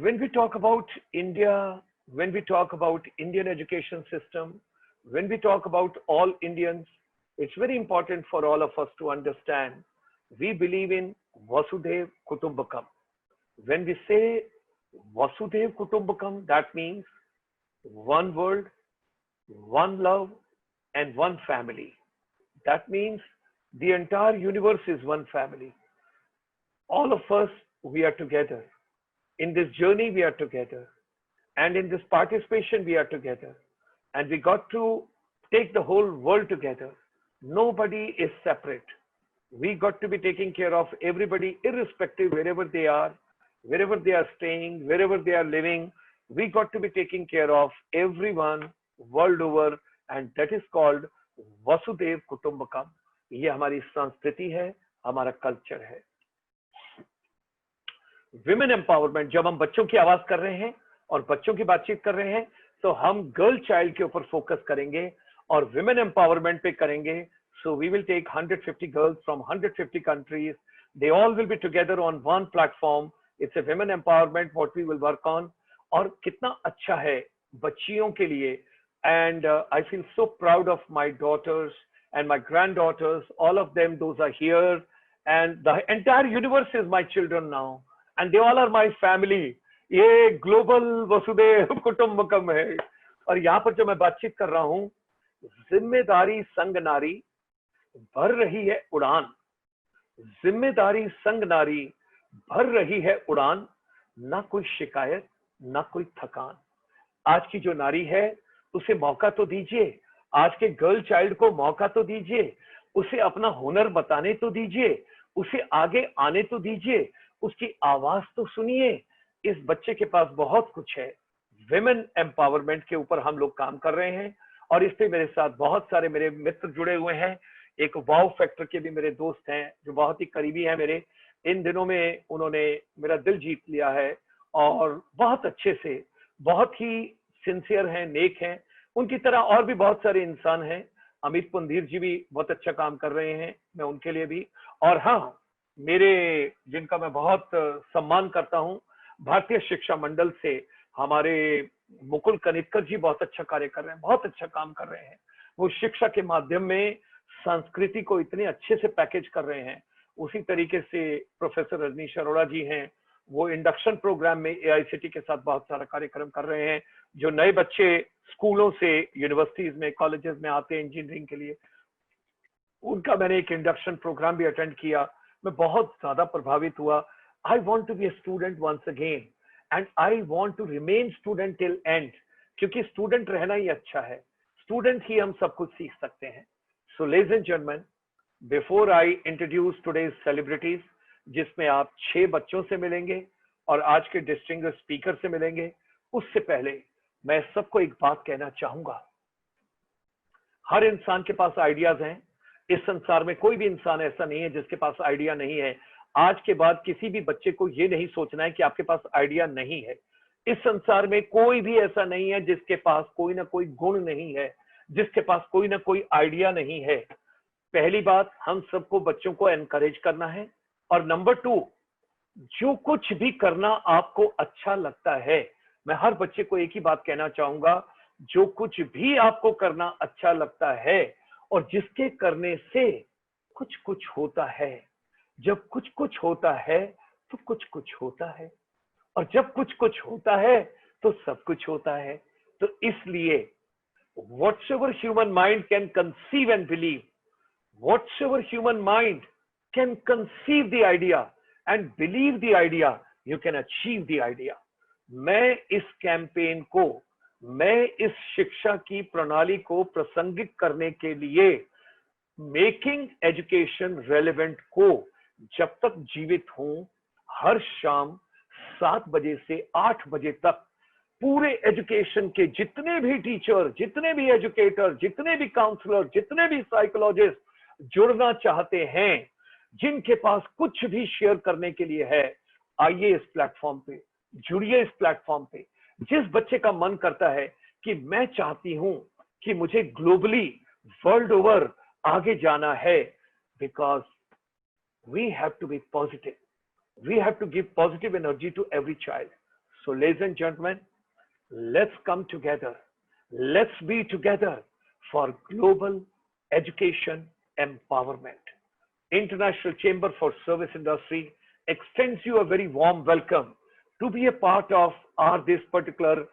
When we talk about India, when we talk about Indian education system, when we talk about all Indians, it's very important for all of us to understand we believe in Vasudev Kutumbakam. When we say Vasudev Kutumbakam, that means one world, one love, and one family. That means the entire universe is one family. All of us, we are together. In this journey, we are together. And in this participation, we are together. And we got to take the whole world together. Nobody is separate. We got to be taking care of everybody, irrespective wherever they are staying, wherever they are living. We got to be taking care of everyone world over, and that is called Vasudev Kutumbakam. ये हमारी संस्कृति है, हमारा culture है. Women empowerment, जब हम बच्चों की आवाज कर रहे हैं और बच्चों की बातचीत कर रहे हैं, तो हम गर्ल चाइल्ड के ऊपर फोकस करेंगे और विमेन एम्पावरमेंट पे करेंगे. So we will take 150 girls from 150 countries. They all will be together on one platform. It's a women empowerment what we will work on. और कितना अच्छा है बच्चियों के लिए. And I feel so proud of my daughters and my granddaughters, all of them, those are here, and the entire universe is my children now, and they all are my family. ये global Vasudev कुटुंबकम है. और यहाँ पर जो मैं बातचीत कर रहा हूँ, जिम्मेदारी संग नारी भर रही है उड़ान. जिम्मेदारी संग नारी भर रही है उड़ान. ना कोई शिकायत, ना कोई थकान. आज की जो नारी है, उसे मौका तो दीजिए. आज के गर्ल चाइल्ड को मौका तो दीजिए. उसे अपना हुनर बताने तो दीजिए. उसे आगे आने तो दीजिए. उसकी आवाज तो सुनिए. इस बच्चे के पास बहुत कुछ है. विमेन एम्पावरमेंट के ऊपर हम लोग काम कर रहे हैं और इस पे मेरे साथ बहुत सारे मेरे मित्र जुड़े हुए हैं. एक वाव फैक्टर के भी मेरे दोस्त हैं जो बहुत ही करीबी हैं मेरे. इन दिनों में उन्होंने मेरा दिल जीत लिया है और बहुत अच्छे से, बहुत ही सिंसियर हैं, नेक हैं. उनकी तरह और भी बहुत सारे इंसान हैं. अमित पुंधीर जी भी बहुत अच्छा काम कर रहे हैं, मैं उनके लिए भी. और हाँ, मेरे जिनका मैं बहुत सम्मान करता हूँ, भारतीय शिक्षा मंडल से हमारे मुकुल कनितकर जी बहुत अच्छा कार्य कर रहे हैं, बहुत अच्छा काम कर रहे हैं. वो शिक्षा के माध्यम में संस्कृति को इतने अच्छे से पैकेज कर रहे हैं. उसी तरीके से प्रोफेसर रजनीश अरोड़ा जी हैं, वो इंडक्शन प्रोग्राम में एआईसीटी के साथ बहुत सारा कार्यक्रम कर रहे हैं. जो नए बच्चे स्कूलों से यूनिवर्सिटीज में, कॉलेजेस में आते हैं इंजीनियरिंग के लिए, उनका मैंने एक इंडक्शन प्रोग्राम भी अटेंड किया. मैं बहुत ज्यादा प्रभावित हुआ. I want to be a student once again and I want to remain student till end. क्योंकि स्टूडेंट रहना ही अच्छा है. स्टूडेंट ही हम सब कुछ सीख सकते हैं. So ladies and gentleman, before I introduce today's celebrities, जिसमें आप 6 बच्चों से मिलेंगे और आज के डिस्टिंग्विश्ड स्पीकर से मिलेंगे, उससे पहले मैं सबको एक बात कहना चाहूंगा. हर इंसान के पास आइडियाज हैं. इस संसार में कोई भी इंसान ऐसा नहीं है जिसके पास आइडिया नहीं है. आज के बाद किसी भी बच्चे को यह नहीं सोचना है कि आपके पास आइडिया नहीं है. इस संसार में कोई भी ऐसा नहीं है जिसके पास कोई ना कोई गुण नहीं है, जिसके पास कोई ना कोई आइडिया नहीं है. पहली बात, हम सबको बच्चों को एनकरेज करना है. और नंबर 2, जो कुछ भी करना आपको अच्छा लगता है, मैं हर बच्चे को एक ही बात कहना चाहूंगा, जो कुछ भी आपको करना अच्छा लगता है और जिसके करने से कुछ कुछ होता है. जब कुछ कुछ होता है तो कुछ कुछ होता है, और जब कुछ कुछ होता है तो सब कुछ होता है. तो इसलिए whatsoever human mind can conceive and believe, whatsoever human mind can conceive the idea and believe the idea, you can achieve the idea. मैं इस कैंपेन को, मैं इस शिक्षा की प्रणाली को प्रासंगिक करने के लिए मेकिंग एजुकेशन रेलेवेंट को जब तक जीवित हूं, हर शाम 7 बजे से 8 बजे तक पूरे एजुकेशन के जितने भी टीचर, जितने भी एजुकेटर, जितने भी काउंसलर, जितने भी साइकोलॉजिस्ट जुड़ना चाहते हैं, जिनके पास कुछ भी शेयर करने के लिए है, आइए इस प्लेटफॉर्म पे, जुड़िए इस प्लेटफॉर्म पे. जिस बच्चे का मन करता है कि मैं चाहती हूं कि मुझे ग्लोबली, वर्ल्ड ओवर आगे जाना है, because we have to be positive, we have to give positive energy to every child. So ladies and gentlemen, let's come together. Let's be together for global education empowerment. International Chamber for Service Industry extends you a very warm welcome to be a part of our this particular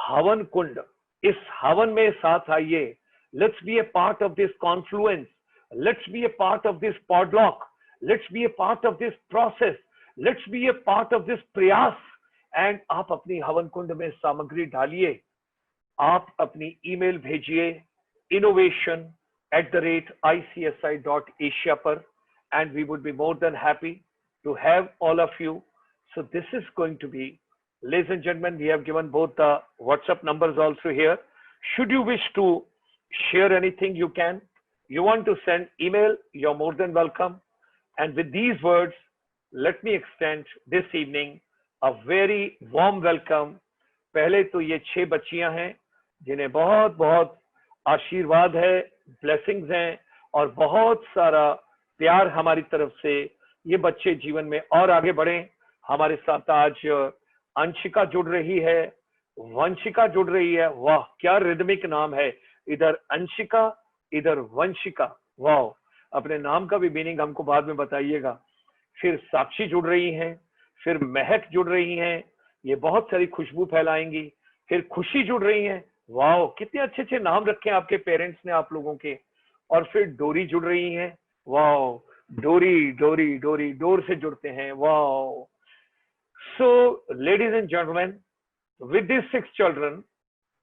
Havan Kund. इस हवन में साथ आइए. Let's be a part of this confluence. Let's be a part of this podlock. Let's be a part of this process. Let's be a part of this प्रयास. And आप अपनी हवन कुंड में सामग्री डालिए. आप अपनी ईमेल भेजिए innovation@icsi.asia पर, and we would be more than happy to have all of you. So this is going to be, ladies and gentlemen, we have given both the WhatsApp numbers also here. Should you wish to share anything, you can. You want to send email, you're more than welcome. And with these words, let me extend this evening a very warm welcome. पहले तो ये 6 बच्चियां हैं जिन्हें बहुत बहुत आशीर्वाद है, ब्लेसिंग्स हैं और बहुत सारा प्यार हमारी तरफ से. ये बच्चे जीवन में और आगे बढ़ें. हमारे साथ आज अंशिका जुड़ रही है, वंशिका जुड़ रही है. वाह, क्या रिदमिक नाम है. इधर अंशिका, इधर वंशिका. वाह, अपने नाम का भी मीनिंग हमको बाद में बताइएगा. फिर साक्षी जुड़ रही हैं, फिर महक जुड़ रही हैं, ये बहुत सारी खुशबू फैलाएंगी. फिर खुशी जुड़ रही हैं. वाह, कितने अच्छे अच्छे नाम रखे हैं आपके पेरेंट्स ने आप लोगों के. और फिर डोरी जुड़ रही हैं. वाह, डोरी डोरी डोरी, डोर से जुड़ते हैं. वाह. So, ladies and gentlemen, with these 6 children,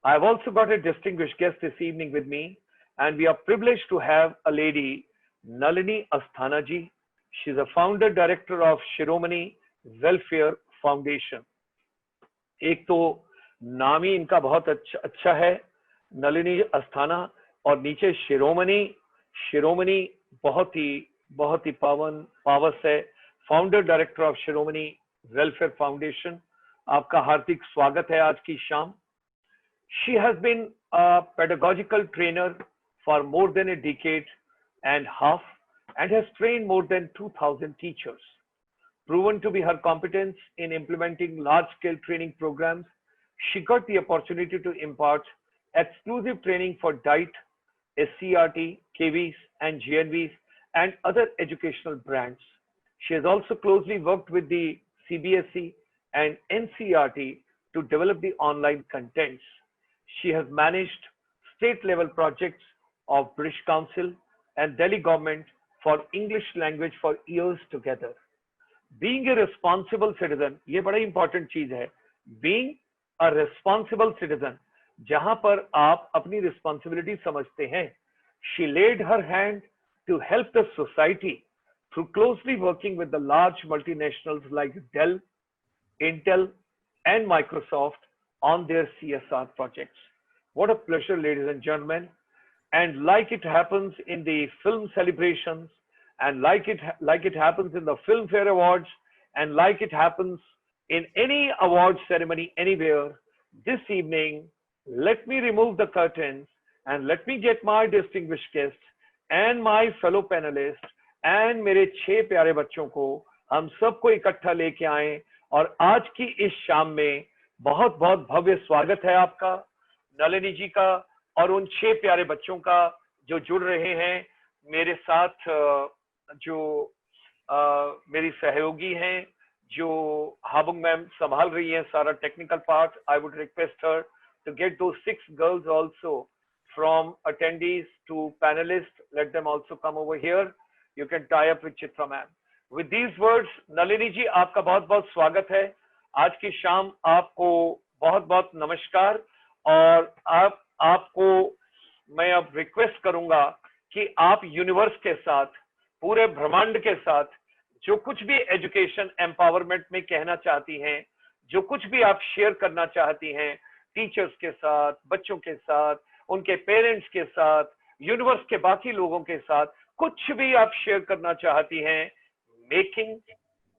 I've also got a distinguished guest this evening with me, and we are privileged to have a lady, Nalini Asthana ji. She's a founder director of Shiromani Welfare Foundation. एक तो नाम ही इनका बहुत अच्छा है, नलिनी अस्थाना, और नीचे शिरोमणि. शिरोमणि बहुत ही पावस है. Founder director of Shiromani welfare foundation. आपका हार्दिक स्वागत है आज की शाम. She has been a pedagogical trainer for more than a decade and half and has trained more than 2,000 teachers. Proven to be her competence in implementing large-scale training programs, she got the opportunity to impart exclusive training for DITE, SCRT, KVs, and GNVs, and other educational brands. She has also closely worked with the CBSE and NCERT to develop the online contents. She has managed state-level projects of British Council and Delhi government for English language for years together. Being a responsible citizen, ये बड़ा important चीज है. Being a responsible citizen, जहां पर आप अपनी responsibility समझते हैं. She laid her hand to help the society through closely working with the large multinationals like Dell, Intel, and Microsoft on their CSR projects. What a pleasure, ladies and gentlemen. And like it happens in the film celebrations, and like it happens in the Filmfare Awards, and like it happens in any award ceremony anywhere, this evening, let me remove the curtains and let me get my distinguished guest and my fellow panelists and मेरे 6 प्यारे बच्चों को हम सबको इकट्ठा लेके आए. और आज की इस शाम में बहुत बहुत भव्य स्वागत है आपका, नलिनी जी का, और उन 6 प्यारे बच्चों का जो जुड़ रहे हैं मेरे साथ. जो मेरी सहयोगी हैं, जो हाबुंग मैम संभाल रही हैं सारा technical part. I would request her to get those 6 girls also from attendees to panelists. Let them also come over here. You can tie up with Chitra ma'am. With these words, Nalini ji, आपका बहुत बहुत स्वागत है आज की शाम. आपको बहुत बहुत नमस्कार. और आपको मैं अब रिक्वेस्ट करूंगा कि आप यूनिवर्स के साथ, पूरे ब्रह्मांड के साथ जो कुछ भी एजुकेशन एम्पावरमेंट में कहना चाहती हैं, जो कुछ भी आप शेयर करना चाहती हैं टीचर्स के साथ, बच्चों के साथ, उनके पेरेंट्स के साथ, यूनिवर्स के बाकी लोगों के साथ, कुछ भी आप शेयर करना चाहती हैं मेकिंग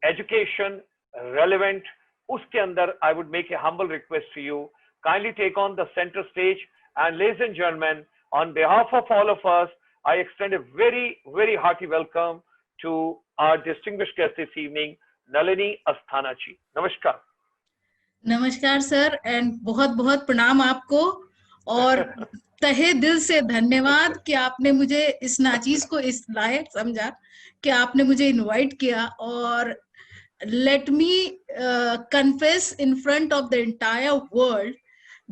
एजुकेशन रेलेवेंट, उसके अंदर I would make a humble request to you, kindly take on the centre stage. And ladies and gentleman, on behalf of all of us, I extend a very hearty welcome to our distinguished guest this evening, Nalini Asthana ji. Namaskar. नमस्कार sir, and बहुत बहुत प्रणाम आपको। और तहे दिल से धन्यवाद कि आपने मुझे इस नाचीज को इस लायक समझा कि आपने मुझे इनवाइट किया। और let me confess in front of the entire world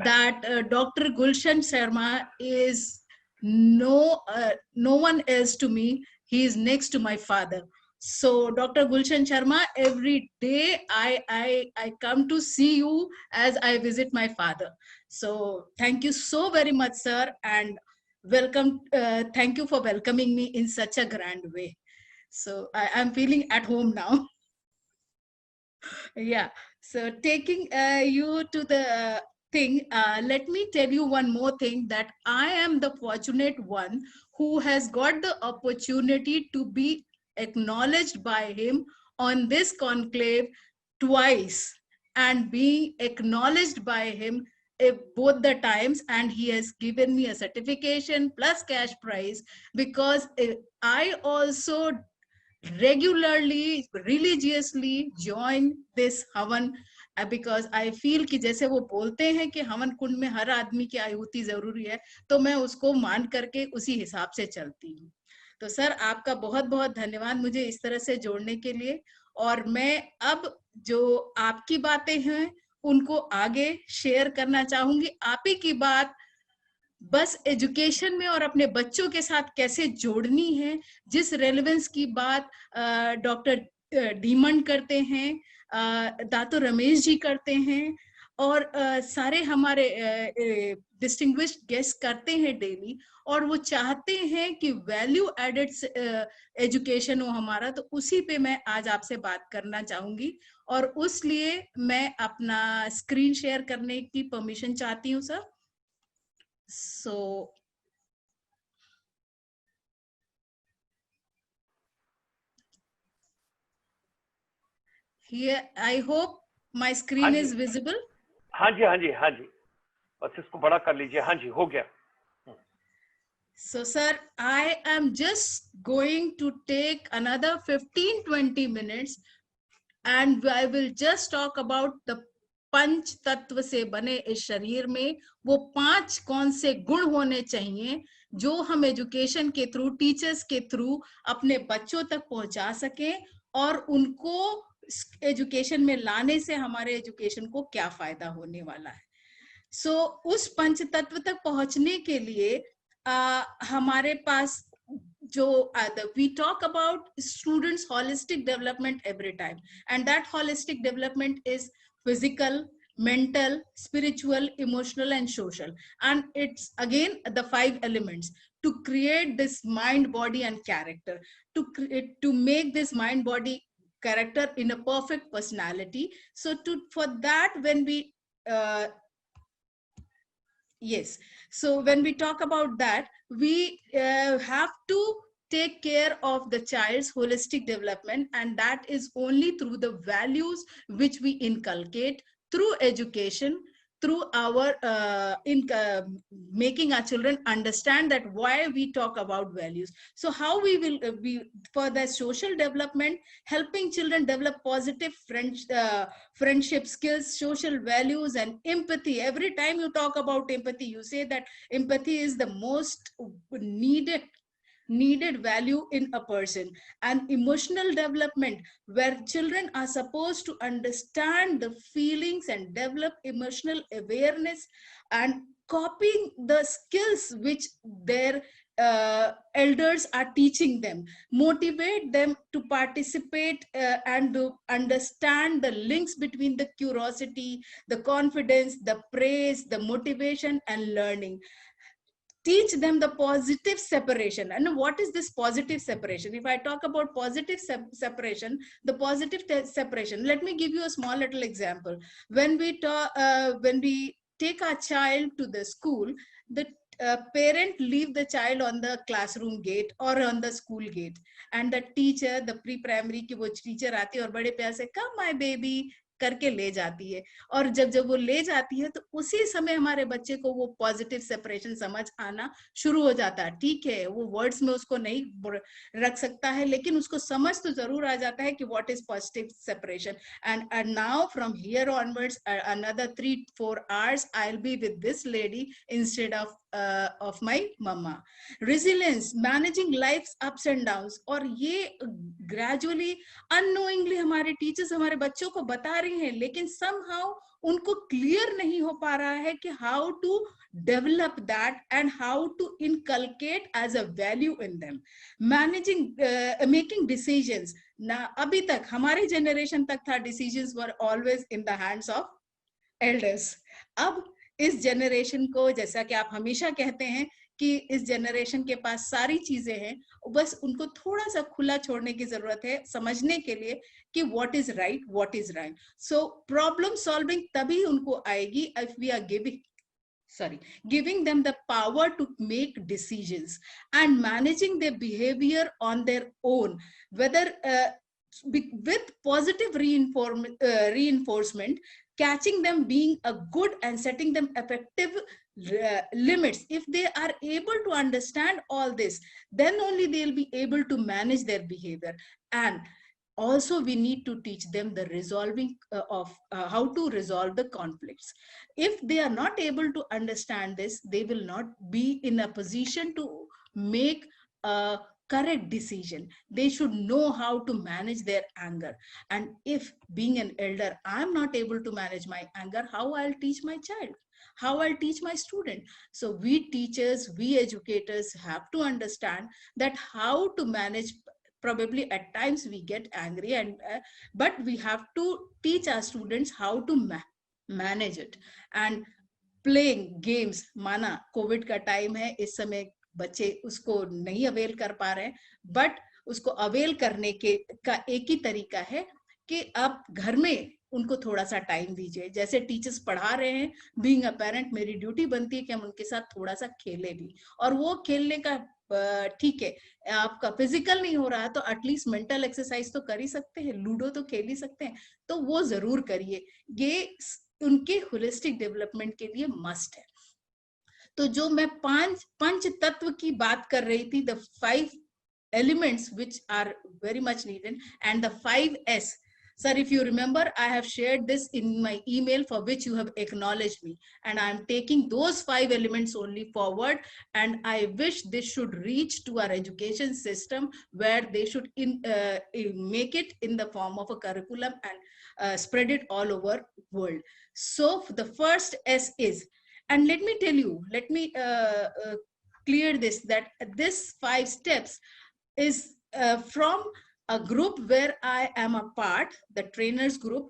that Dr. Gulshan Sharma is no one else to me. He is next to my father. So Dr. Gulshan Sharma, every day I come to see you as I visit my father. So thank you so very much, sir, and welcome. Thank you for welcoming me in such a grand way. So I'm feeling at home now. Yeah. So taking you to the thing, let me tell you one more thing, that I am the fortunate one who has got the opportunity to be acknowledged by him on this conclave twice, and being acknowledged by him both the times, and he has given me a certification plus cash prize, because I also regularly religiously join this हवन, because I feel कि जैसे वो बोलते हैं कि हवन कुंड में हर आदमी की आहुति जरूरी है, तो मैं उसको मान करके उसी हिसाब से चलती हूँ। तो सर, आपका बहुत बहुत धन्यवाद मुझे इस तरह से जोड़ने के लिए। और मैं अब जो आपकी बातें हैं उनको आगे शेयर करना चाहूंगी। आप ही की बात बस एजुकेशन में और अपने बच्चों के साथ कैसे जोड़नी है, जिस रेलेवेंस की बात डॉक्टर डीमंड करते हैं, दातो रमेश जी करते हैं, और सारे हमारे डिस्टिंग्विश्ड गेस्ट करते हैं डेली, और वो चाहते हैं कि वैल्यू एडेड एजुकेशन हो हमारा, तो उसी पे मैं आज आपसे बात करना चाहूंगी। और उस लिए मैं अपना स्क्रीन शेयर करने की परमिशन चाहती हूँ sir. So here, I hope my screen is visible. हाँ जी, हाँ जी, हाँ जी, बस इसको बड़ा कर लीजिए। हाँ जी, हो गया। So sir, I am just going to take another 15-20 minutes, and I will just talk about the पंच तत्व से बने इस शरीर में वो 5 कौन से गुण होने चाहिए जो हम एजुकेशन के थ्रू, टीचर्स के थ्रू अपने बच्चों तक पहुंचा सकें, और उनको एजुकेशन में लाने से हमारे एजुकेशन को क्या फायदा होने वाला है। सो उस पंच तत्व तक पहुंचने के लिए हमारे पास जो we talk about students holistic development every time, and that holistic development is physical, mental, spiritual, emotional, and social. And it's again the 5 elements to create this mind, body, and character, to make this mind, body, character in a perfect personality. So for that, when we yes, so when we talk about that, we have to take care of the child's holistic development, and that is only through the values which we inculcate through education, through our making our children understand that why we talk about values. So how we will be for the social development, helping children develop positive friendship skills, social values, and empathy. Every time you talk about empathy, you say that empathy is the most needed value in a person. And emotional development, where children are supposed to understand the feelings and develop emotional awareness, and copying the skills which their elders are teaching them, motivate them to participate and to understand the links between the curiosity, the confidence, the praise, the motivation, and learning. Teach them the positive separation. And what is this positive separation? If I talk about positive separation, the positive separation, let me give you a small little example. When we take our child to the school, the parent leave the child on the classroom gate or on the school gate, and the teacher, the pre-primary की वो teacher आती है और बड़े प्यार से, come my baby, करके ले जाती है। और जब जब वो ले जाती है तो उसी समय हमारे बच्चे को वो पॉजिटिव सेपरेशन समझ आना शुरू हो जाता है। ठीक है, वो वर्ड्स में उसको नहीं रख सकता है, लेकिन उसको समझ तो जरूर आ जाता है कि what is positive separation. And now from here onwards, another 3-4 hours I'll be with this lady instead of my mama. Resilience, managing life's ups and downs, और ये gradually unknowingly हमारे टीचर्स हमारे बच्चों को बता रही हैं, लेकिन somehow उनको क्लियर नहीं हो पा रहा है कि how to develop that and how to inculcate as a value in them. Managing making decisions ना, अभी तक हमारे जनरेशन तक था decisions were always in the hands of elders. अब इस जनरेशन को, जैसा कि आप हमेशा कहते हैं कि इस जनरेशन के पास सारी चीजें हैं, बस उनको थोड़ा सा खुला छोड़ने की जरूरत है समझने के लिए कि what is right what is right. So problem solving तभी उनको आएगी if we are giving them the power to make decisions and managing their behavior on their own, whether with positive reinforcement, catching them being a good and setting them effective limits. If they are able to understand all this, then only they'll be able to manage their behavior. And also we need to teach them the resolving of how to resolve the conflicts. If they are not able to understand this, they will not be in a position to make a correct decision. They should know how to manage their anger. And if being an elder I'm not able to manage my anger, how I'll teach my child, how I'll teach my student? So we teachers, we educators have to understand that how to manage. Probably at times we get angry, and but we have to teach our students how to manage it. And playing games, माना Covid का time है, इस समय बच्चे उसको नहीं avail कर पा रहे हैं, बट उसको अवेल करने के का एक ही तरीका है कि आप घर में उनको थोड़ा सा टाइम दीजिए। जैसे टीचर्स पढ़ा रहे हैं, बीइंग अ पेरेंट मेरी ड्यूटी बनती है कि हम उनके साथ थोड़ा सा खेले भी, और वो खेलने का ठीक है आपका फिजिकल नहीं हो रहा है तो एटलीस्ट मेंटल एक्सरसाइज तो कर ही सकते हैं, लूडो तो खेल ही सकते हैं, तो वो जरूर करिए। ये उनके होलिस्टिक डेवलपमेंट के लिए मस्ट है। तो जो मैं पंच तत्व की बात कर रही थी, the 5 elements which are very much needed, and the 5S. Sir, if you remember, I have shared this in my email for which you have acknowledged me, and I am taking those 5 elements only forward, and I wish this should reach to our education system where they should make it in the form of a curriculum and spread it all over world. So the first S is, and let me tell you, let me clear this, that this 5 steps is from a group where I am a part, the trainers group,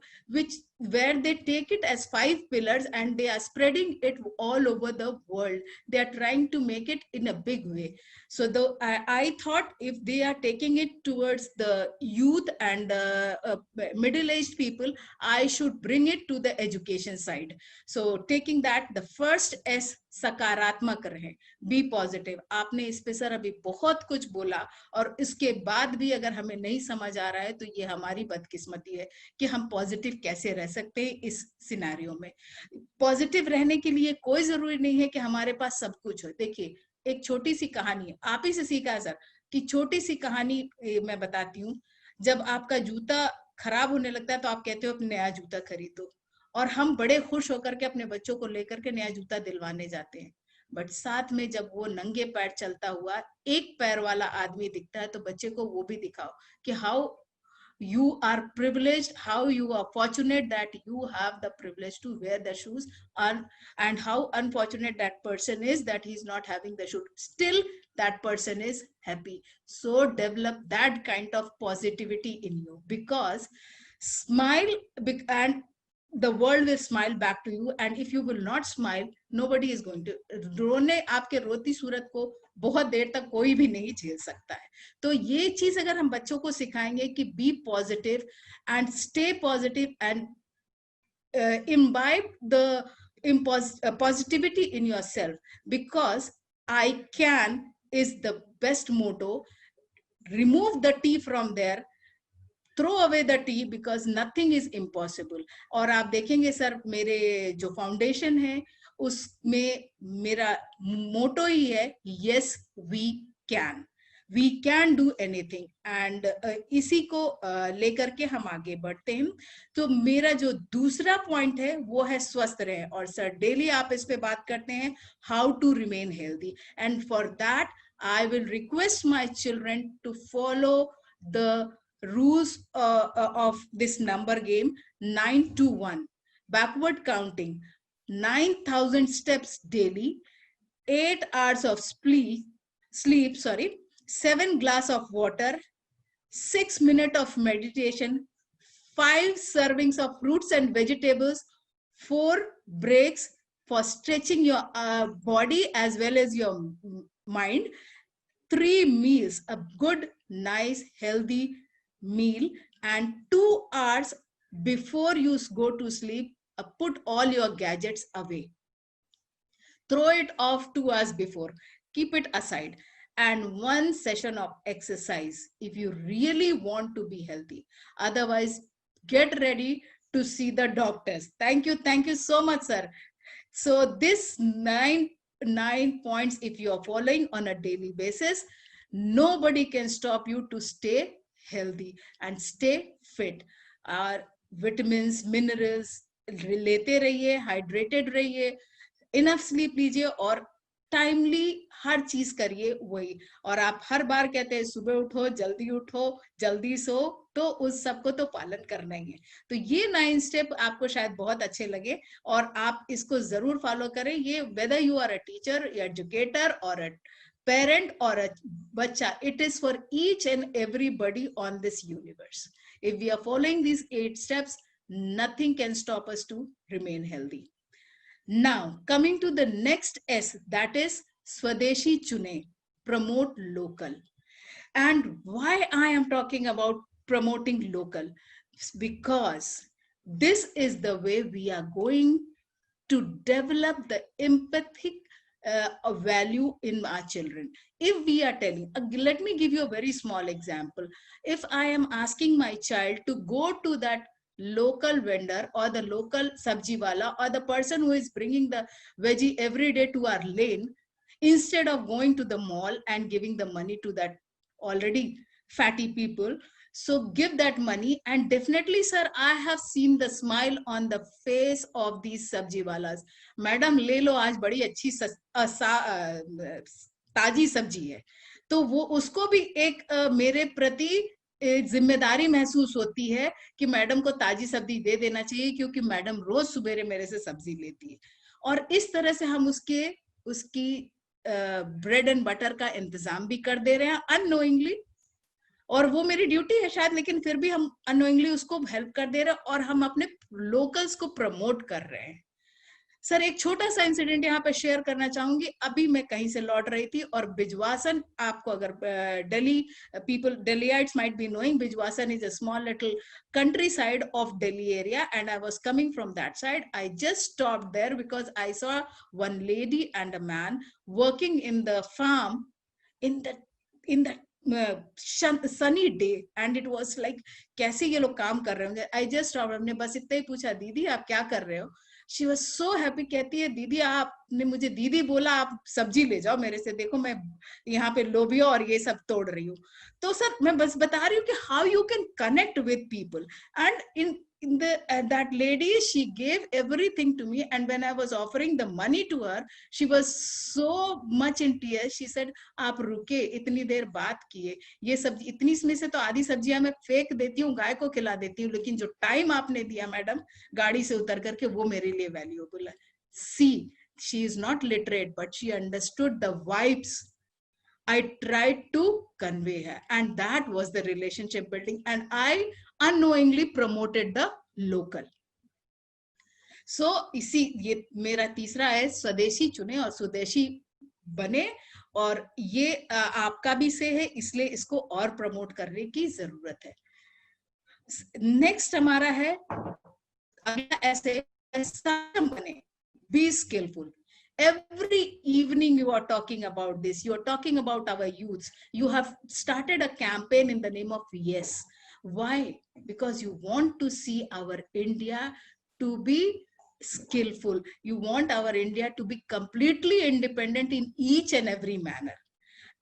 where they take it as 5 pillars and they are spreading it all over the world. They are trying to make it in a big way. So I thought if they are taking it towards the youth and middle-aged people, I should bring it to the education side. So taking that, the first S, सकारात्मक रहे, B positive. आपने इस पे sir अभी बहुत कुछ बोला, और इसके बाद भी अगर हमें नहीं समझ आ रहा है तो ये हमारी बदकिस्मती है कि हम पॉजिटिव कैसे रह सकते हैं इस सिनेरियो में। पॉजिटिव रहने के लिए कोई जरूरी नहीं है कि हमारे पास सब कुछ हो। देखिए एक छोटी सी कहानी है, आप ही से सीखा है सर, कि छोटी सी कहानी मैं बताती हूँ। जब आपका जूता खराब होने लगता है तो आप कहते हो अपने नया जूता खरीदो, और हम बड़े खुश होकर के अपने बच्चों को लेकर के नया जूता दिलवाने जाते हैं। बट साथ में जब वो नंगे पैर चलता हुआ एक पैर वाला आदमी दिखता है तो बच्चे को वो भी दिखाओ कि how you are privileged, how you are fortunate that you have the privilege to wear the shoes, and how unfortunate that person is that he's not having the shoe. Still that person is happy. So develop that kind of positivity in you, because smile, and the world will smile back to you. And if you will not smile, nobody is going to रोने, आपके रोती सूरत को बहुत देर तक कोई भी नहीं झेल सकता है। तो ये चीज अगर हम बच्चों को सिखाएंगे कि be positive and stay positive and imbibe the positivity in yourself, because I can is the best motto. Remove the T from there, throw away the T because nothing is impossible. और आप देखेंगे sir मेरे जो foundation है उसमें मेरा motto ही है yes we can, we can do anything. And इसी को लेकर के हम आगे बढ़ते हैं। तो मेरा जो दूसरा पॉइंट है वो है स्वस्थ रहे। और सर डेली आप इस पे बात करते हैं how to remain healthy, and for that I will request my children to follow the rules of this number game 9 to 1 backward counting, 9,000 steps daily, 8 hours of sleep, 7 glass of water, 6 minutes of meditation, 5 servings of fruits and vegetables, 4 breaks for stretching your body as well as your mind, 3 meals, a good, nice, healthy meal, and 2 hours before you go to sleep, put all your gadgets away. Throw it off 2 hours before, keep it aside, and 1 session of exercise if you really want to be healthy. Otherwise, get ready to see the doctors. Thank you so much, sir. So this nine points, if you are following on a daily basis, nobody can stop you to stay healthy and stay fit. Our vitamins, minerals लेते रहिए, hydrated रहिए, enough sleep लीजिए और timely हर चीज करिए वही। और आप हर बार कहते हैं सुबह उठो जल्दी सो, तो उस सबको तो पालन करना ही है। तो ये 9 स्टेप आपको शायद बहुत अच्छे लगे और आप इसको जरूर फॉलो करें। ये whether you are a teacher, educator और a parent or a bacha, it is for each and everybody on this universe. If we are following these 8 steps, nothing can stop us to remain healthy. Now, coming to the next S, that is Swadeshi Chune, promote local. And why I am talking about promoting local? Because this is the way we are going to develop the empathic value in our children. If we are telling, let me give you a very small example. If I am asking my child to go to that local vendor or the local sabji wala or the person who is bringing the veggie every day to our lane, instead of going to the mall and giving the money to that already fatty people, so give that money. And definitely, sir, I have seen the smile on the face of these sabji walas. Madam, ले लो, आज बड़ी अच्छी ताजी सब्जी है। तो वो उसको भी एक मेरे प्रति जिम्मेदारी महसूस होती है कि मैडम को ताजी सब्जी दे देना चाहिए, क्योंकि मैडम रोज सुबेरे मेरे से सब्जी लेती है। और इस तरह से हम उसकी ब्रेड एंड बटर का इंतजाम भी कर दे रहे हैं अननोइंगली, और वो मेरी ड्यूटी है शायद, लेकिन फिर भी हम अननोइंगली उसको हेल्प कर दे रहे हैं और हम अपने लोकल्स को प्रमोट कर रहे हैं। सर एक छोटा सा इंसिडेंट यहाँ पे शेयर करना चाहूंगी। अभी मैं कहीं से लौट रही थी और बिजवासन, आपको अगर Delhi people, Delhiites might be knowing, Bijwasan is a small little country side of Delhi area, and I was coming from that side. I just stopped there because I saw one lady and a man working in the farm in that sunny day, and it was like कैसे ये लोग काम कर रहे होंगे. I just stopped, हमने बस इतना ही पूछा, दीदी आप क्या कर रहे हो? She was so happy. कहती है दीदी आपने मुझे दीदी बोला आप सब्जी ले जाओ मेरे से, देखो मैं यहाँ पे लोबिया और ये सब तोड़ रही हूँ. तो सर मैं बस बता रही हूँ कि how you can connect with people. And in that lady, she gave everything to me, and when I was offering the money to her, she was so much in tears. She said आप रुके, इतनी देर बात किए, ये सब्जी इतनी, इसमें से तो आधी सब्जियां मैं फेंक देती हूँ, गाय को खिला देती हूँ, लेकिन जो टाइम आपने दिया मैडम गाड़ी से उतर करके, वो मेरे लिए वैल्यूएबल है. See, she is not literate, but she understood the vibes I tried to convey her, and that was the relationship building, and I unknowingly promoted the local. So इसी ये मेरा तीसरा है, स्वदेशी चुने और स्वदेशी बने, और ये आपका भी से है, इसलिए इसको और प्रमोट करने की जरूरत है. नेक्स्ट हमारा है अगला ऐसे बने, be skilful. Every evening you are talking about this, you are talking about our youths. You have started a campaign in the name of yes. Why? Because you want to see our India to be skillful. You want our India to be completely independent in each and every manner.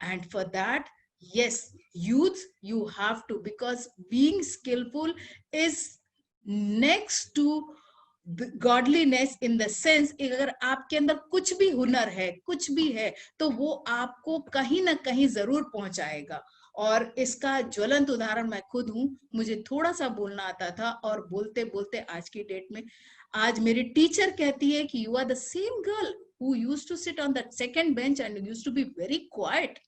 And for that, yes, youth, you have to, because being skillful is next to godliness in the sense, अगर आपके अंदर कुछ भी हुनर है, कुछ भी है, तो वो आपको कहीं ना कहीं जरूर पहुंचाएगा. और इसका ज्वलंत उदाहरण मैं खुद हूं. मुझे थोड़ा सा बोलना आता था, और बोलते बोलते आज की डेट में, आज मेरी टीचर कहती है कि you are the same girl who used to sit on that second bench and used to be very quiet.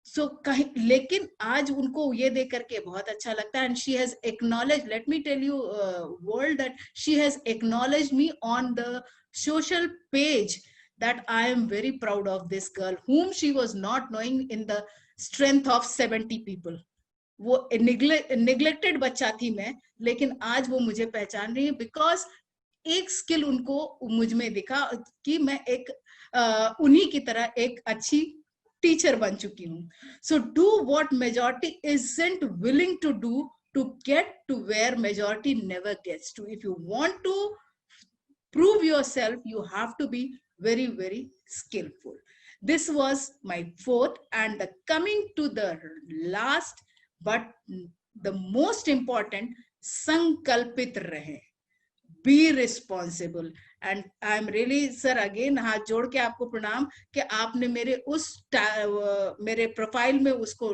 So कहीं, लेकिन आज उनको ये देख करके बहुत अच्छा लगता है. And she has acknowledge, let me tell you world, that she has acknowledge me on the social page, that I am very proud of this girl whom she was not knowing in the strength of 70 people. वो neglected बच्चा थी मैं, लेकिन आज वो मुझे पहचान रही है, बिकॉज एक स्किल उनको मुझ में दिखा कि मैं एक उन्हीं की तरह एक अच्छी टीचर बन चुकी हूँ. So do what majority isn't willing to do to get to where majority never gets to. If you want to prove yourself, you have to be very, very skillful. This was my fourth, and the coming to the last but the most important, संकल्पित रहे, be responsible. And I am really, sir, again हाथ जोड़ के आपको प्रणाम कि आपने मेरे प्रोफाइल में उसको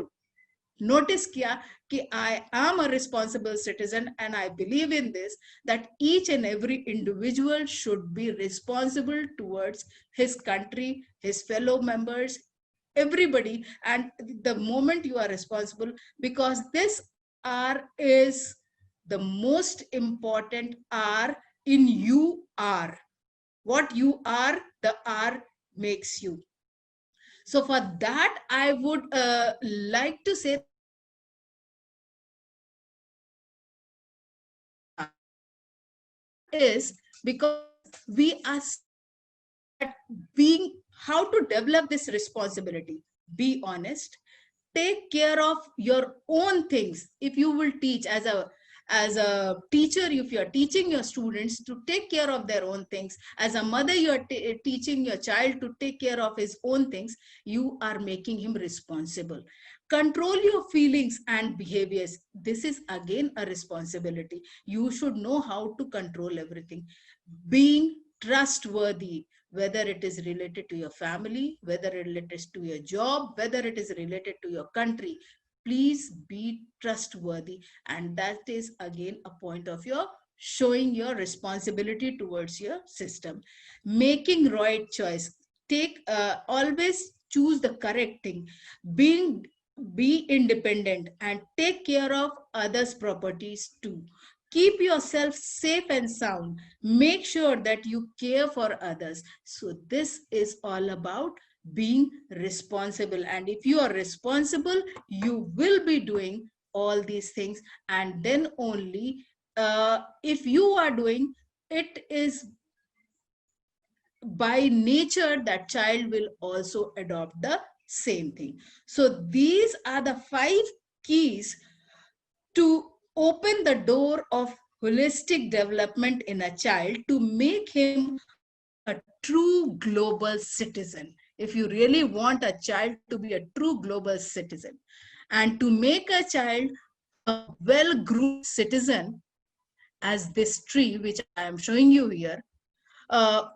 नोटिस किया कि I am a responsible citizen, and I believe in this, that each and every individual should be responsible towards his country, his fellow members, everybody. And the moment you are responsible, because this R is the most important R in you are. What you are, the R makes you. So for that, I would like to say is because we are being, how to develop this responsibility. Be honest, take care of your own things. If you will teach as a teacher, if you are teaching your students to take care of their own things, as a mother you are teaching your child to take care of his own things, you are making him responsible. Control your feelings and behaviors. This is again a responsibility. You should know how to control everything. Being trustworthy, whether it is related to your family, whether it is to your job, whether it is related to your country, please be trustworthy. And that is again a point of your showing your responsibility towards your system. Making right choice. Always choose the correct thing. Be independent and take care of others' properties too. Keep yourself safe and sound. Make sure that you care for others. So this is all about being responsible. And if you are responsible, you will be doing all these things. And then only if you are doing, it is by nature that child will also adopt the same thing. So these are the 5 keys to open the door of holistic development in a child, to make him a true global citizen. If you really want a child to be a true global citizen, and to make a child a well-groomed citizen, as this tree, which I am showing you here,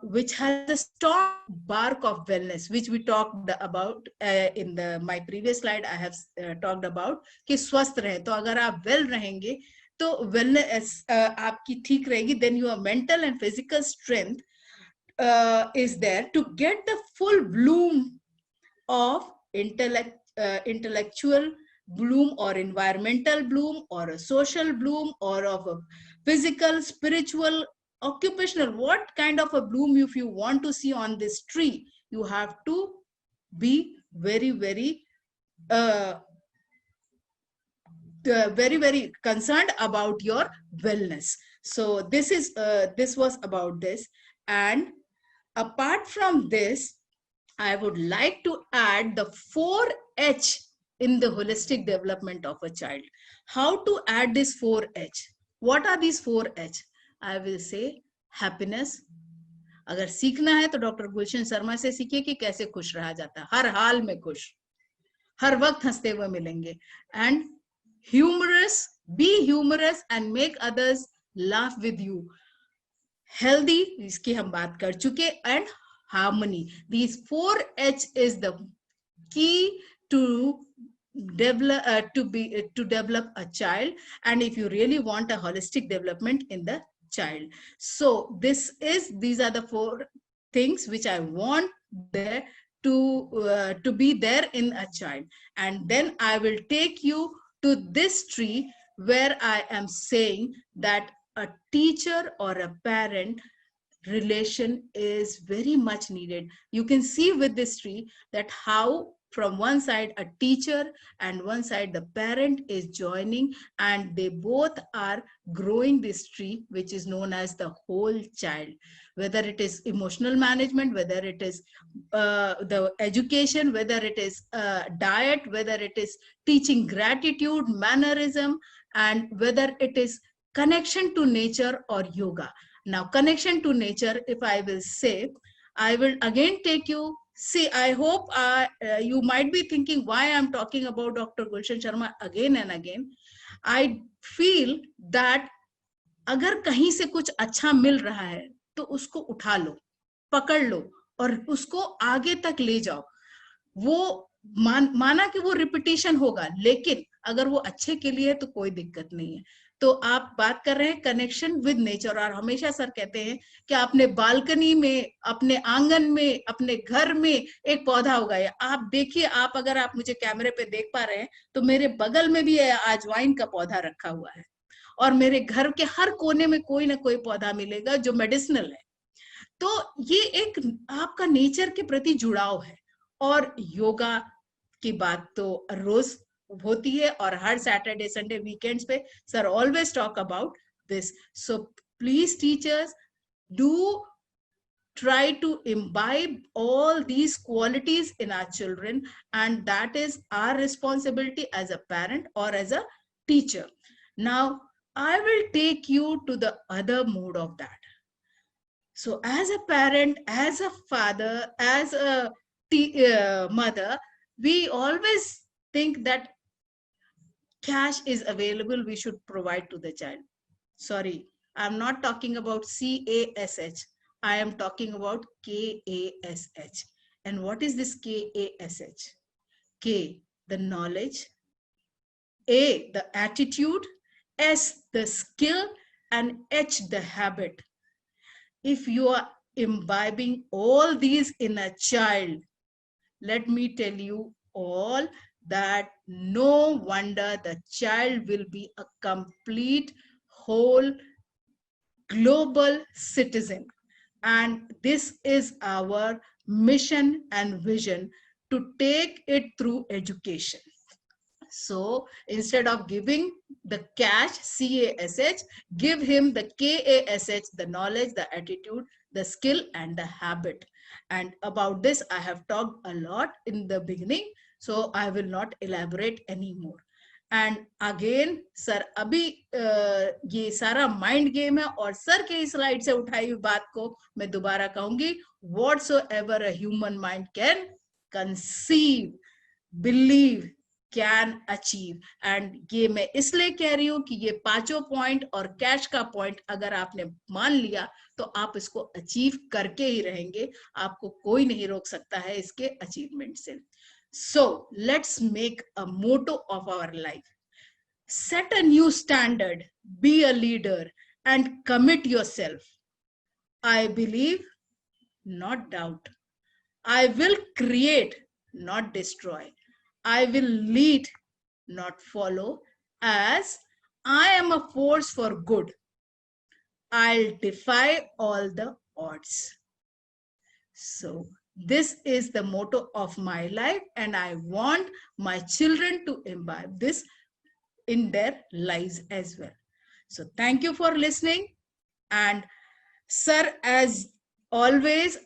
which has a strong bark of wellness, which we talked about in my previous slide. I have talked about कि स्वस्थ रहे. तो अगर आप well रहेंगे, तो wellness आपकी ठीक रहेगी. Then your mental and physical strength is there to get the full bloom of intellectual bloom, or environmental bloom, or a social bloom, or of a physical, spiritual, occupational. What kind of a bloom if you want to see on this tree, you have to be very, very very concerned about your wellness. So this was about this. And apart from this, I would like to add the 4H in the holistic development of a child. How to add this 4H? What are these 4H? I will say happiness. अगर सीखना है तो doctor गुलशन शर्मा से सीखिए कि कैसे खुश रहा जाता है, हर हाल में खुश, हर वक्त हंसते हुए मिलेंगे. And humorous, be humorous and make others laugh with you. Healthy, इसकी हम बात कर चुके. And harmony. These 4H is the key to develop a child, and if you really want a holistic development in the child. So these are the 4 things which I want there to be there in a child. And then I will take you to this tree where I am saying that a teacher or a parent relation is very much needed. You can see with this tree that how from one side a teacher and one side the parent is joining, and they both are growing this tree, which is known as the whole child. Whether it is emotional management, whether it is the education, whether it is diet, whether it is teaching gratitude, mannerism, and whether it is connection to nature or yoga. Now, connection to nature, if I will say, I will again take you. See, I hope you might be thinking why I'm talking about Dr. Gulshan Sharma again and again. I feel that अगर कहीं से कुछ अच्छा मिल रहा है तो उसको उठा लो, पकड़ लो और उसको आगे तक ले जाओ. वो माना कि वो रिपीटिशन होगा, लेकिन अगर वो अच्छे के लिए है तो कोई दिक्कत नहीं है. तो आप बात कर रहे हैं कनेक्शन विद नेचर, और हमेशा सर कहते हैं कि अपने बालकनी में, अपने आंगन में, अपने घर में एक पौधा उगाए. आप देखिए, आप अगर आप मुझे कैमरे पे देख पा रहे हैं तो मेरे बगल में भी अजवाइन का पौधा रखा हुआ है, और मेरे घर के हर कोने में कोई ना कोई पौधा मिलेगा जो मेडिसिनल है. तो ये एक आपका नेचर के प्रति जुड़ाव है. और योगा की बात तो रोज होती है, और हर सैटरडे संडे वीकेंड्स पे sir always talk about this. So please teachers, do try to imbibe all these qualities in our children, and that is our responsibility as a parent or as a teacher. Now I will take you to the other mode of that. So as a parent, as a father, as a mother, we always think that cash is available, we should provide to the child. Sorry, I'm not talking about CASH. I am talking about KASH. And what is this KASH? K, the knowledge. A, the attitude. S, the skill. And H, the habit. If you are imbibing all these in a child, let me tell you all that no wonder the child will be a complete, whole, global citizen. And this is our mission and vision, to take it through education. So instead of giving the cash, CASH, give him the KASH, the knowledge, the attitude, the skill, and the habit. And about this, I have talked a lot in the beginning, so I will not elaborate anymore. And again sir, अभी ये सारा mind game है, और sir के slide से उठाई हुई बात को मैं दोबारा कहूंगी, whatsoever a human mind can conceive, believe, can achieve. And ये मैं इसलिए कह रही हूं कि ये पांचों पॉइंट और कैश का पॉइंट अगर आपने मान लिया तो आप इसको अचीव करके ही रहेंगे, आपको कोई नहीं रोक सकता है इसके अचीवमेंट से. So let's make a motto of our life. Set a new standard, be a leader, and commit yourself. I believe, not doubt. I will create, not destroy. I will lead, not follow, as I am a force for good. I'll defy all the odds. So this is the motto of my life, and I want my children to imbibe this in their lives as well. So thank you for listening. And sir, as always,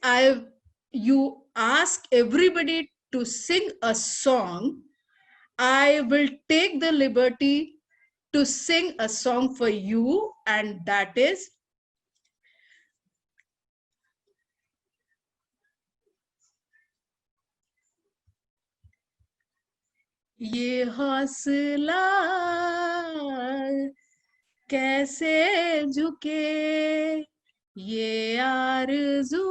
you ask everybody to sing a song, I will take the liberty to sing a song for you, and that is ये हौसला कैसे झुके, ये आरज़ू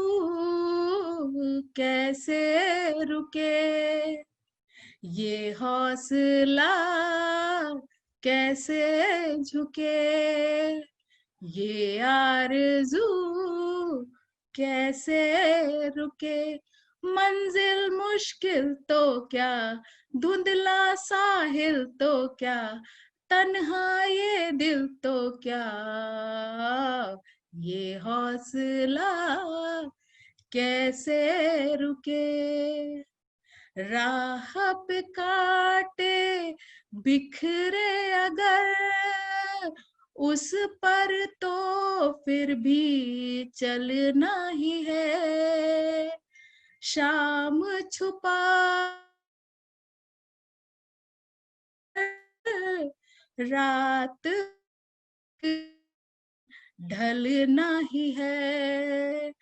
कैसे रुके, ये हौसला कैसे झुके, ये आरज़ू कैसे रुके। मंजिल मुश्किल तो क्या, धुंधला साहिल तो क्या, तन्हा ये दिल तो क्या, ये हौसला कैसे रुके। राह पे काटे बिखरे अगर, उस पर तो फिर भी चलना ही है। शाम छुपा रात ढलना ही है।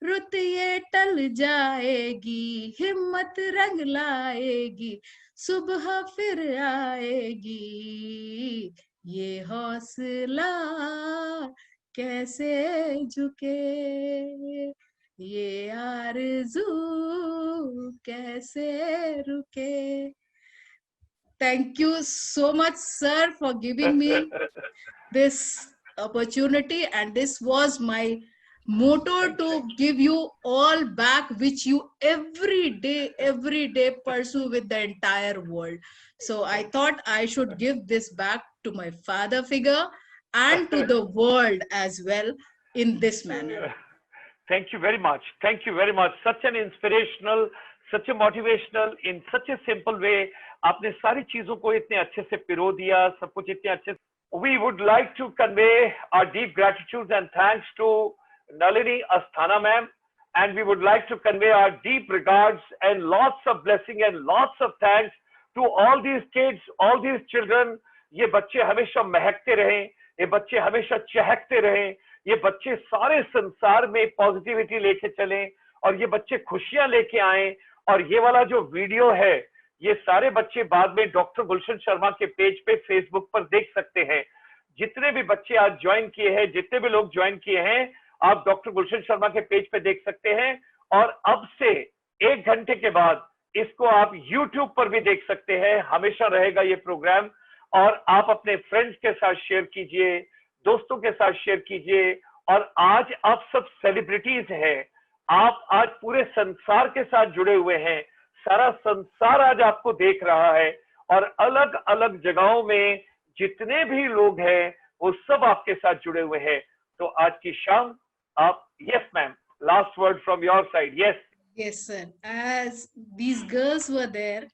रुत ये टल जाएगी, हिम्मत रंग लाएगी, सुबह फिर आएगी, ये हौसला कैसे झुके, ये आरज़ू कैसे रुके। Thank you so much, sir, for giving me this opportunity, and this was my motto to give you all back, which you every day pursue with the entire world. So I thought I should give this back to my father figure and to the world as well in this manner. Thank you very much. Thank you very much. Such an inspirational, such a motivational, in such a simple way. आपने सारी चीजों को इतने अच्छे से पिरो दिया, सब कुछ इतने अच्छे से. We would like to convey our deep gratitude and thanks to Nalini Asthana ma'am, and we would like to convey our deep regards and lots of blessing and lots of thanks to all these kids, all these children. ये बच्चे हमेशा महकते रहें, ये बच्चे हमेशा चहकते रहें, ये बच्चे सारे संसार में पॉजिटिविटी लेके चलें, और ये बच्चे खुशियां लेके आए. और ये वाला जो वीडियो है, ये सारे बच्चे बाद में डॉक्टर गुलशन शर्मा के पेज पे फेसबुक पर देख सकते हैं. जितने भी बच्चे आज ज्वाइन किए हैं, जितने भी लोग ज्वाइन किए हैं, आप डॉक्टर गुलशन शर्मा के पेज पे देख सकते हैं. और अब से 1 घंटे के बाद इसको आप YouTube पर भी देख सकते हैं. हमेशा रहेगा ये प्रोग्राम, और आप अपने फ्रेंड्स के साथ शेयर कीजिए, दोस्तों के साथ शेयर कीजिए. और आज आप सब सेलिब्रिटीज हैं, आप आज पूरे संसार के साथ जुड़े हुए हैं. सारा संसार आज आपको देख रहा है, और अलग अलग जगहों में जितने भी लोग हैं वो सब आपके साथ जुड़े हुए हैं. तो आज की शाम आप, yes ma'am, last word from your side. Yes Yes, sir. As these girls were there,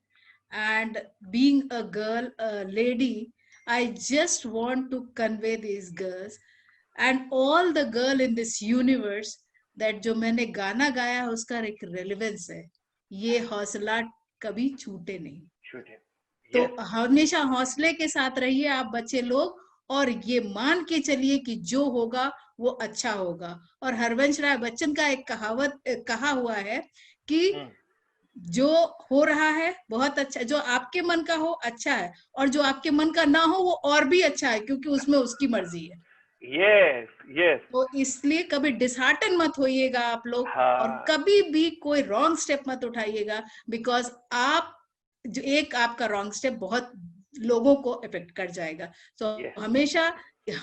and being a girl, a lady, I just want to convey these girls and all the girl in this universe that जो मैंने गाना गाया है उसका एक relevance है. ये हौसला कभी छूटे नहीं. तो हमेशा हौसले के साथ रहिए आप बच्चे लोग, और ये मान के चलिए कि जो होगा वो अच्छा होगा. और हरवंश राय बच्चन का एक कहावत कहा हुआ है कि जो हो रहा है बहुत अच्छा, जो आपके मन का हो अच्छा है, और जो आपके मन का ना हो वो और भी अच्छा है, क्योंकि उसमें उसकी मर्जी है. Yes yes. तो इसलिए कभी डिसहार्टन मत होइएगा आप लोग, और कभी भी कोई रॉन्ग स्टेप मत उठाइएगा, बिकॉज आप जो एक आपका रॉन्ग स्टेप बहुत लोगों को इफेक्ट कर जाएगा. तो हमेशा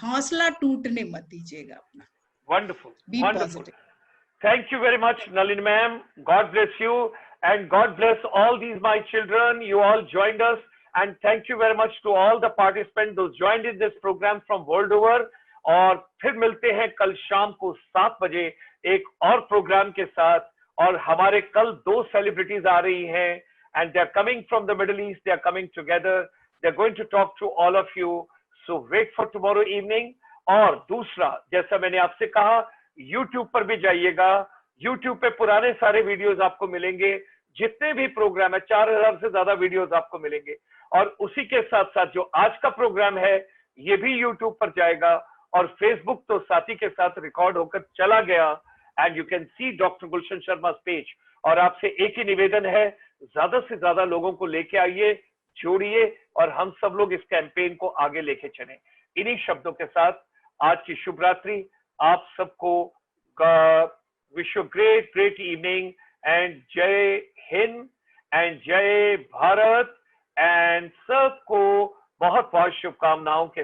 हौसला टूटने मत दीजिएगा अपना. Wonderful. Be Wonderful. positive. Thank you very much, Nalini ma'am. God bless you, and God bless all these my children. You all joined us, and thank you very much to all the participants who joined in this program from world over. और फिर मिलते हैं कल शाम को 7 बजे एक और प्रोग्राम के साथ. और हमारे कल 2 सेलिब्रिटीज आ रही हैं, and they are coming from the Middle East. They are coming together. They are going to talk to all of you. So wait for tomorrow evening. और दूसरा, जैसा मैंने आपसे कहा, YouTube पर भी जाइएगा. YouTube पे पुराने सारे वीडियोस आपको मिलेंगे. जितने भी प्रोग्राम है 4000 से ज्यादा वीडियोस आपको मिलेंगे। और उसी के साथ साथ जो आज का प्रोग्राम है ये भी यूट्यूब पर जाएगा, और फेसबुक तो साथी के साथ रिकॉर्ड होकर चला गया, and you can see doctor Gulshan Sharma page. और आपसे एक ही निवेदन है, ज्यादा से ज्यादा लोगों को लेके आइए, जोड़िए, और हम सब लोग इस कैंपेन को आगे लेके चलें। इन्हीं शब्दों के साथ आज की शुभ रात्रि आप सबको, wish you great great evening, and जय हिंद एंड जय भारत, एंड सबको बहुत बहुत शुभकामनाओं के